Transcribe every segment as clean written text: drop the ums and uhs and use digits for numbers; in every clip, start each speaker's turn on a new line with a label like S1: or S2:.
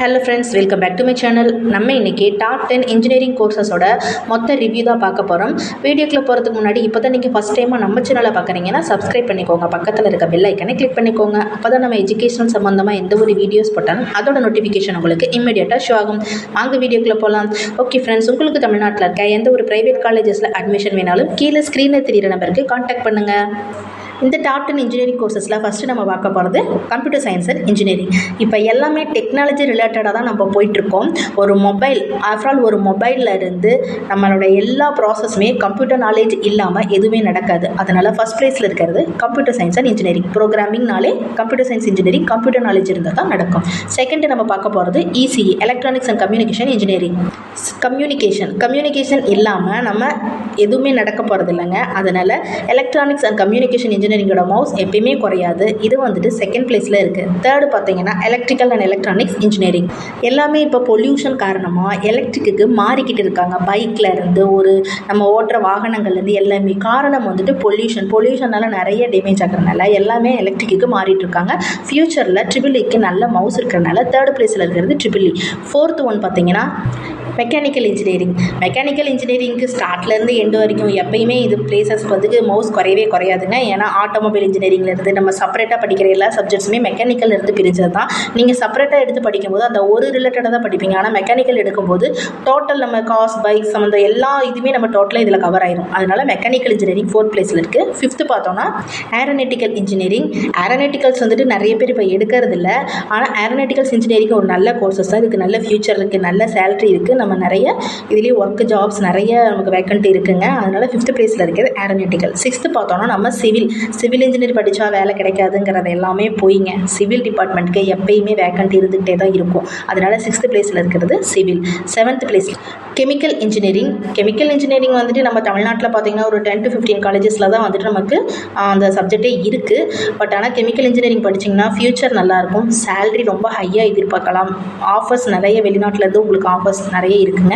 S1: Hello friends, welcome back to my channel. நம்ம இன்றைக்கி top 10 engineering கோர்சஸோட மொத்த ரிவ்யூ தான் பார்க்க போகிறோம். வீடியோக்குள்ளே போகிறதுக்கு முன்னாடி இப்போ தான் நீங்கள் ஃபஸ்ட் டைமாக நம்ம சேனலை பார்க்குறீங்கன்னா சப்ஸ்கிரைப் பண்ணிக்கோங்க. பக்கத்தில் இருக்க பெல் ஐக்கனை கிளிக் பண்ணிக்கோங்க. அப்போ தான் நம்ம எஜுகேஷன் சம்மந்தமாக எந்த ஒரு வீடியோஸ் போட்டாலும் அதோட நோட்டிஃபிகேஷன் உங்களுக்கு இமீடியட்டாக ஷோ ஆகும். வாங்க வீடியோக்குள்ளே போகலாம். ஓகே ஃப்ரெண்ட்ஸ், உங்களுக்கு தமிழ்நாட்டில் இருக்க எந்த ஒரு ப்ரைவேட் காலேஜஸில் அட்மிஷன் வேணாலும் கீழே ஸ்க்ரீனில் தெரிகிற நம்பருக்கு கான்டாக்ட் பண்ணுங்கள். இந்த டாப் 10 இன்ஜினியரிங் கோர்சஸில் ஃபஸ்ட்டு நம்ம பார்க்க போகிறது கம்ப்யூட்டர் சயின்ஸ் அண்ட் இன்ஜினியரிங். இப்போ எல்லாமே டெக்னாலஜி ரிலேட்டடாக தான் நம்ம போயிட்டுருக்கோம். ஒரு மொபைல், ஆஃப்டர் ஆல் ஒரு மொபைலில் இருந்து நம்மளோட எல்லா ப்ராசஸுமே கம்ப்யூட்டர் நாலேஜ் இல்லாமல் எதுவுமே நடக்காது. அதனால் ஃபஸ்ட் ப்ளேஸில் இருக்கிறது கம்ப்யூட்டர் சயின்ஸ் அண்ட் இன்ஜினியரிங். ப்ரோக்ராமிங்னாலே computer science engineering, computer knowledge இருந்தால் தான் நடக்கும். செகண்ட் நம்ம பார்க்க போகிறது ECE, electronics and communication engineering. Communication இல்லாமல் நம்ம எதுவுமே நடக்க போகிறது இல்லைங்க. அதனால் எலக்ட்ரானிக்ஸ் அண்ட் கம்யூனிகேஷன் இன்ஜினியரிங்கோட மவுஸ் எப்பயுமே குறையாது. இது வந்துட்டு செகண்ட் பிளேஸில் இருக்குது. தேர்டு பார்த்தீங்கன்னா எலக்ட்ரிக்கல் அண்ட் எலக்ட்ரானிக்ஸ் இன்ஜினியரிங். எல்லாமே இப்போ பொல்யூஷன் காரணமாக எலக்ட்ரிக்கு மாறிக்கிட்டு இருக்காங்க. பைக்கில் இருந்து நம்ம ஓட்டுற வாகனங்கள்லேருந்து எல்லாமே காரணம் வந்துட்டு பொல்யூஷனால் நிறைய டேமேஜ் ஆகிறதுனால எல்லாமே எலக்ட்ரிக்கு மாறிட்டு இருக்காங்க. ஃப்யூச்சரில் ட்ரிபிள்இக்கு நல்ல மவுஸ் இருக்கிறனால தேர்ட் பிளேஸில் இருக்கிறது ட்ரிபிள்இ. ஃபோர்த்து ஒன் பார்த்தீங்கன்னா மெக்கானிக்கல் இன்ஜினியரிங்க்கு ஸ்டார்ட்லேருந்து எண்டு வரைக்கும் எப்பயுமே இது பிளேசஸ் வந்துட்டு மவுஸ் குறையாதுங்க. ஏன்னா ஆட்டோமொபைல் இன்ஜினியரிங்லேருந்து நம்ம செப்பரேட்டாக படிக்கிற எல்லா சப்ஜெக்ட்ஸுமே மெக்கானிக்கல் இருந்து பிரிஞ்சது தான். நீங்கள் செப்பரேட்டாக எடுத்து படிக்கும்போது அந்த ஒரு ரிலேட்டடாக தான் படிப்பீங்க. ஆனால் மெக்கானிக்கல் எடுக்கும்போது டோட்டல் நம்ம காஸ், பைக் சம்மந்த எல்லா இதுவுமே நம்ம டோட்டலாக இதில் கவர் ஆயிரும். அதனால் மெக்கானிக்கல் இன்ஜினியரிங் ஃபோர்த் பிளேஸில் இருக்குது. ஃபிஃப்த்து பார்த்தோன்னா ஏரோநாட்டிக்கல் இன்ஜினியரிங். ஏரோநாட்டிக்கல்ஸ் வந்துட்டு நிறைய பேர் இப்போ எடுக்கிறது இல்லை. ஆனால் ஏரோநாட்டிக்கல்ஸ் இன்ஜினியரிங் ஒரு நல்ல கோர்சஸ் தான். இதுக்கு நல்ல ஃபியூச்சர் இருக்குது, நல்ல சேலரி இருக்குது. நம்ம நிறைய இதுலேயே ஒர்க் ஜாப்ஸ் நிறைய நமக்கு வேக்கன்ட் இருக்குங்க. அதனால் ஃபிஃப்த் பிளேஸில் இருக்கிறது ஏரோநாட்டிக்கல். சிக்ஸ்த்து பார்த்தோன்னா நம்ம சிவில் இன்ஜினியர் படித்தா வேலை கிடைக்காதுங்கிறது எல்லாமே போயிங்க. சிவில் டிபார்ட்மெண்ட்டுக்கு எப்பயுமே வேக்கன்ட் இருந்துகிட்டே தான் இருக்கும். அதனால் சிக்ஸ்த்து பிளேஸில் இருக்கிறது civil. Seventh place chemical engineering வந்துட்டு நம்ம தமிழ்நாட்டில் பார்த்திங்கன்னா ஒரு 10 to 15 காலேஜஸில் தான் வந்துட்டு நமக்கு அந்த சப்ஜெக்டே இருக்குது. பட் ஆனால் கெமிக்கல் இன்ஜினியரிங் படிச்சிங்கன்னா ஃப்யூச்சர் நல்லாயிருக்கும். சேலரி ரொம்ப ஹையாக எதிர்பார்க்கலாம். ஆஃபர்ஸ் நிறைய வெளிநாட்டிலேருந்து உங்களுக்கு ஆஃபர்ஸ் நிறைய இருக்குங்க.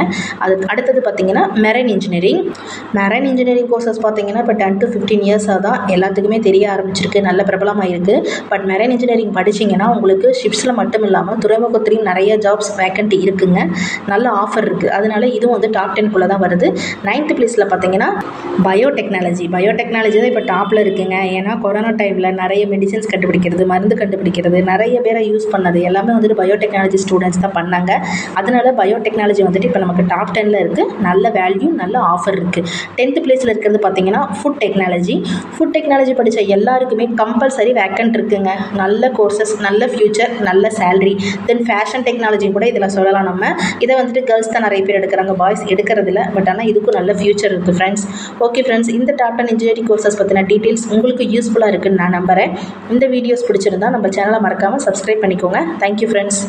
S1: அடுத்தது பார்த்திங்கன்னா மெரைன் இன்ஜினியரிங் கோர்சஸ் பார்த்திங்கன்னா இப்போ 10 to 15 இயர்ஸாக தான் எல்லாத்துக்குமே தெரிய ஆரம்பிச்சிருக்கு, நல்ல பிரபலமாக இருக்குது. பட் மெரைன் இன்ஜினியரிங் படிச்சிங்கன்னா உங்களுக்கு ஷிப்ஸில் மட்டும் இல்லாமல் துறைமுகத்துலேயும் நிறைய ஜாப்ஸ் வேக்கன்ட் இருக்குங்க. நல்ல ஆஃபர் இருக்குது. அதனால இதுவும் வந்து டாப் 10 தான் வருது. 9th பிளேஸில் பார்த்தீங்கன்னா பயோடெக்னாலஜி தான் இப்போ டாப்பில் இருக்குங்க. ஏன்னா கொரோனா டைமில் நிறைய மெடிசன்ஸ் கண்டுபிடிக்கிறது, மருந்து கண்டுபிடிக்கிறது, நிறைய பேரை யூஸ் பண்ணது எல்லாமே வந்துட்டு பயோடெக்னாலஜி ஸ்டூடெண்ட்ஸ் தான் பண்ணாங்க. அதனால பயோடெக்னாலஜி வந்துட்டு இப்போ நமக்கு டாப் 10 இருக்குது. நல்ல வேல்யூ, நல்ல ஆஃபர் இருக்குது. 10th பிளேஸில் இருக்கிறது பார்த்தீங்கன்னா ஃபுட் டெக்னாலஜி படித்த எல்லாருக்குமே கம்பல்சரி வேக்கன்ட் இருக்குங்க. நல்ல கோர்சஸ், நல்ல ஃபியூச்சர், நல்ல சேலரி. தென் ஃபேஷன் டெக்னாலஜி கூட இதில் சொல்லலாம். நம்ம இதை வந்துட்டு கேர்ள்ஸ் தான் நிறைய பேர் எடுக்கிறாங்க, பாய்ஸ் எடுக்கிறதில்ல. பட் ஆனால் இதுக்கும் நல்ல ஃபியூச்சர் இருக்குது ஃப்ரெண்ட்ஸ். ஓகே ஃப்ரெண்ட்ஸ், இந்த டாப் 10 இன்ஜினியரிங் கோர்சஸ் பற்றின டீட்டெயில்ஸ் உங்களுக்கு யூஸ்ஃபுல்லாக இருக்குன்னு நான் நம்புகிறேன். இந்த வீடியோஸ் பிடிச்சிருந்தா நம்ம சேனலை மறக்காமல் சப்ஸ்கிரைப் பண்ணிக்கோங்க. Thank you friends.